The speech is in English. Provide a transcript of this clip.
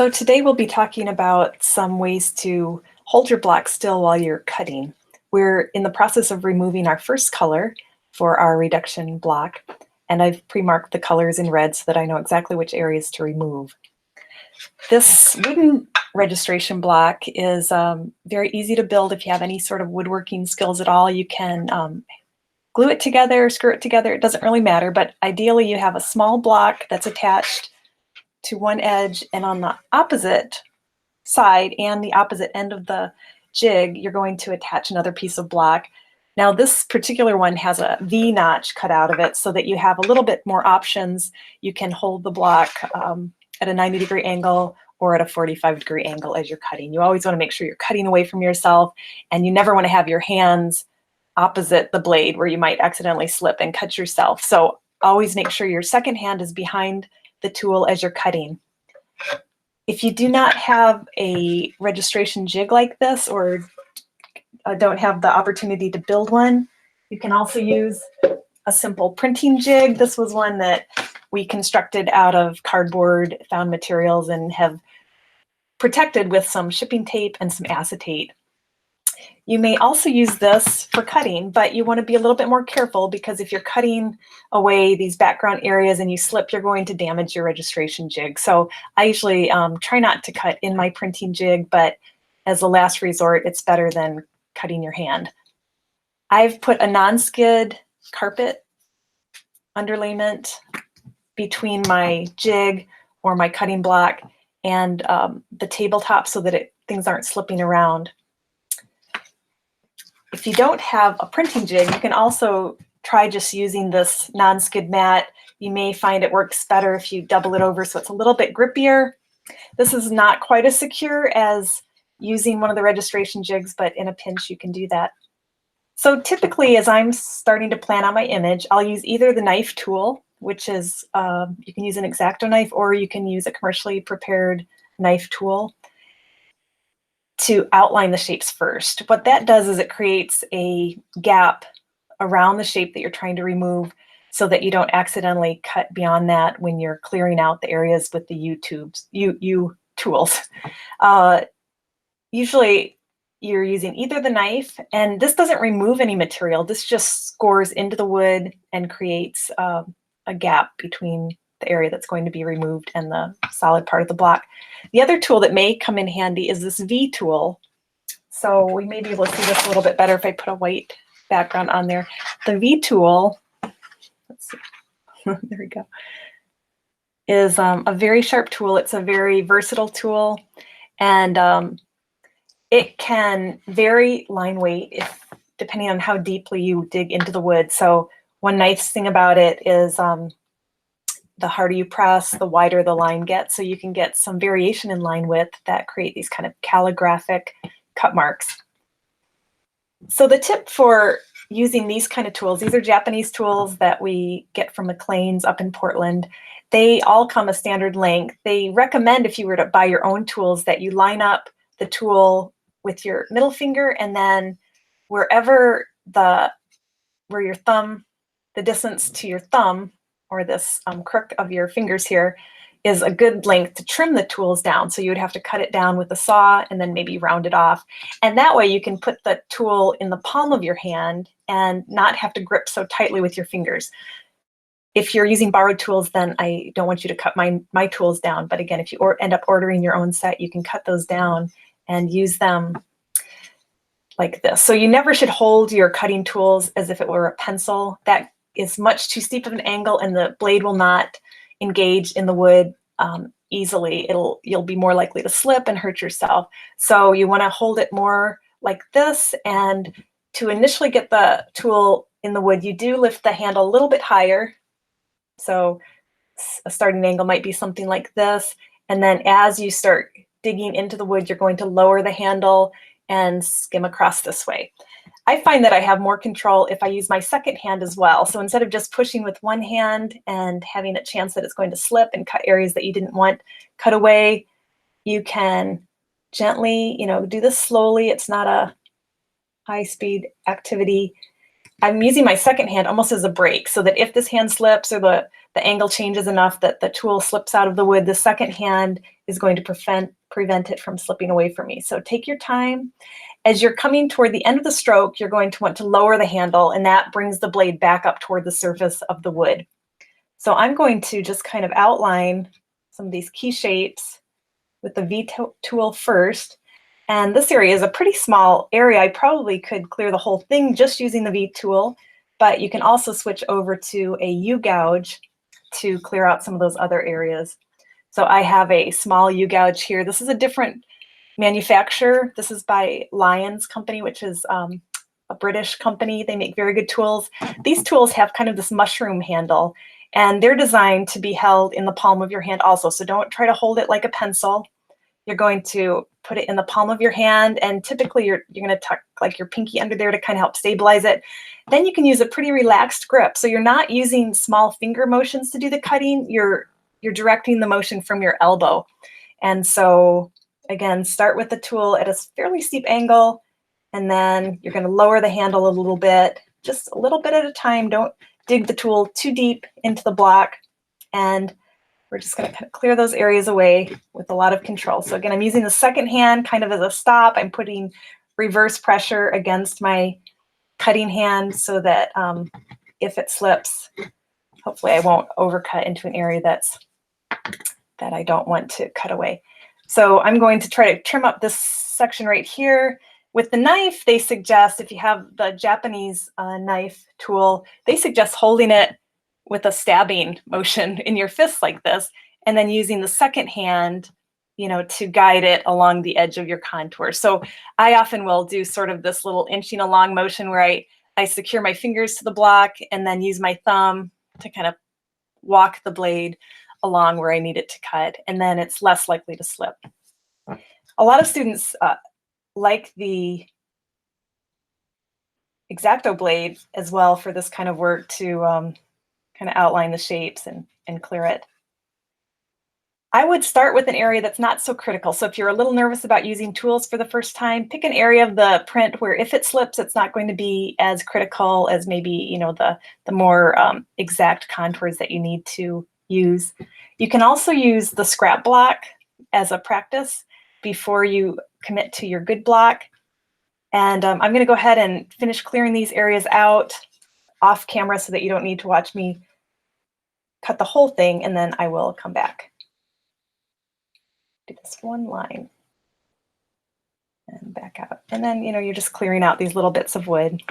So today we'll be talking about some ways to hold your block still while you're cutting. We're in the process of removing our first color for our reduction block, and I've pre-marked the colors in red so that I know exactly which areas to remove. This wooden registration block is very easy to build if you have any sort of woodworking skills at all. You can glue it together, screw it together, it doesn't really matter, but ideally you have a small block that's attached to one edge, and on the opposite side and the opposite end of the jig, you're going to attach another piece of block. Now this particular one has a V notch cut out of it so that you have a little bit more options. You can hold the block at a 90-degree angle or at a 45-degree angle as you're cutting. You always want to make sure you're cutting away from yourself, and you never want to have your hands opposite the blade where you might accidentally slip and cut yourself. So always make sure your second hand is behind the tool as you're cutting. If you do not have a registration jig like this, or don't have the opportunity to build one, you can also use a simple printing jig. This was one that we constructed out of cardboard, found materials, and have protected with some shipping tape and some acetate. You may also use this for cutting, but you want to be a little bit more careful, because if you're cutting away these background areas and you slip, you're going to damage your registration jig. So I usually try not to cut in my printing jig, but as a last resort, it's better than cutting your hand. I've put a non-skid carpet underlayment between my jig or my cutting block and the tabletop so that things aren't slipping around. If you don't have a printing jig, you can also try just using this non-skid mat. You may find it works better if you double it over so it's a little bit grippier. This is not quite as secure as using one of the registration jigs, but in a pinch you can do that. So typically, as I'm starting to plan out my image, I'll use either the knife tool, which is, you can use an X-Acto knife, or you can use a commercially prepared knife tool to outline the shapes first. What that does is it creates a gap around the shape that you're trying to remove so that you don't accidentally cut beyond that when you're clearing out the areas with the U tools. Usually you're using either the knife, and this doesn't remove any material. This just scores into the wood and creates a gap between the area that's going to be removed and the solid part of the block. The other tool that may come in handy is this V tool. So we may be able to see this a little bit better if I put a white background on there. The V tool, let's see, there we go, is a very sharp tool. It's a very versatile tool, and it can vary line weight depending on how deeply you dig into the wood. So one nice thing about it is the harder you press, the wider the line gets. So you can get some variation in line width that create these kind of calligraphic cut marks. So the tip for using these kind of tools, these are Japanese tools that we get from McLean's up in Portland. They all come a standard length. They recommend, if you were to buy your own tools, that you line up the tool with your middle finger, and then where your thumb, the distance to your thumb, or this crook of your fingers here, is a good length to trim the tools down. So you would have to cut it down with a saw and then maybe round it off. And that way you can put the tool in the palm of your hand and not have to grip so tightly with your fingers. If you're using borrowed tools, then I don't want you to cut my tools down. But again, if you end up ordering your own set, you can cut those down and use them like this. So you never should hold your cutting tools as if it were a pencil. That is much too steep of an angle, and the blade will not engage in the wood easily. You'll be more likely to slip and hurt yourself. So you want to hold it more like this, and to initially get the tool in the wood, you do lift the handle a little bit higher. So a starting angle might be something like this, and then as you start digging into the wood, you're going to lower the handle and skim across this way. I find that I have more control if I use my second hand as well. So instead of just pushing with one hand and having a chance that it's going to slip and cut areas that you didn't want cut away, you can gently, do this slowly. It's not a high-speed activity. I'm using my second hand almost as a brake, so that if this hand slips or the angle changes enough that the tool slips out of the wood, the second hand is going to prevent it from slipping away from me. So take your time. As you're coming toward the end of the stroke, you're going to want to lower the handle, and that brings the blade back up toward the surface of the wood. So I'm going to just kind of outline some of these key shapes with the V tool first. And this area is a pretty small area. I probably could clear the whole thing just using the V tool, but you can also switch over to a U gouge to clear out some of those other areas. So I have a small U gouge here. This is a different manufacturer. This is by Lyons Company, which is a British company. They make very good tools. These tools have kind of this mushroom handle, and they're designed to be held in the palm of your hand also. So don't try to hold it like a pencil. You're going to put it in the palm of your hand, and typically you're going to tuck like your pinky under there to kind of help stabilize it. Then you can use a pretty relaxed grip. So you're not using small finger motions to do the cutting. You're directing the motion from your elbow. And so again, start with the tool at a fairly steep angle, and then you're going to lower the handle a little bit, just a little bit at a time. Don't dig the tool too deep into the block. And we're just going to kind of clear those areas away with a lot of control. So again, I'm using the second hand kind of as a stop. I'm putting reverse pressure against my cutting hand so that if it slips, hopefully I won't overcut into an area that I don't want to cut away. So I'm going to try to trim up this section right here. With the knife, they suggest, if you have the Japanese knife tool, they suggest holding it with a stabbing motion in your fist like this, and then using the second hand, to guide it along the edge of your contour. So I often will do sort of this little inching along motion where I secure my fingers to the block and then use my thumb to kind of walk the blade along where I need it to cut, and then it's less likely to slip. A lot of students like the X-Acto blade as well for this kind of work to kind of outline the shapes and clear it. I would start with an area that's not so critical. So if you're a little nervous about using tools for the first time, pick an area of the print where if it slips, it's not going to be as critical as maybe, the more exact contours that you need to use. You can also use the scrap block as a practice before you commit to your good block. And I'm going to go ahead and finish clearing these areas out off camera so that you don't need to watch me cut the whole thing, and then I will come back. Do this one line and back out. And then, you're just clearing out these little bits of wood.